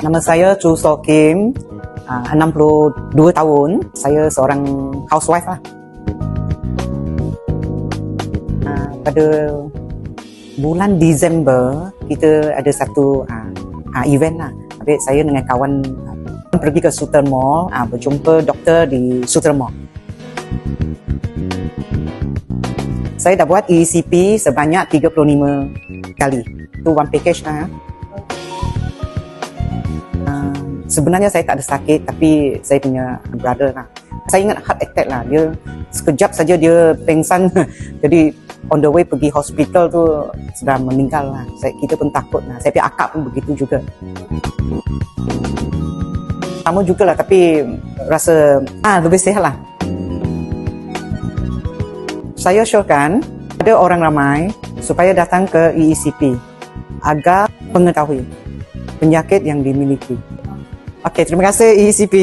Nama saya Chu So Kim, 62 tahun. Saya seorang housewife lah. Pada bulan Disember, kita ada satu event lah. Habis saya dengan kawan pergi ke Suter Mall, berjumpa doktor di Suter Mall. Saya dah buat ECP sebanyak 35 kali. Itu one package lah. Sebenarnya saya tak ada sakit, tapi saya punya brother lah. Saya ingat heart attack lah. Dia sekejap saja dia pengsan. Jadi on the way pergi hospital tu sudah meninggal lah. Kita pun takut lah. Saya punya akak pun begitu juga. Sama jugalah, tapi rasa lebih sihat lah. Saya syorkan ada orang ramai supaya datang ke EECP agar mengetahui penyakit yang dimiliki. Okey, terima kasih EECP.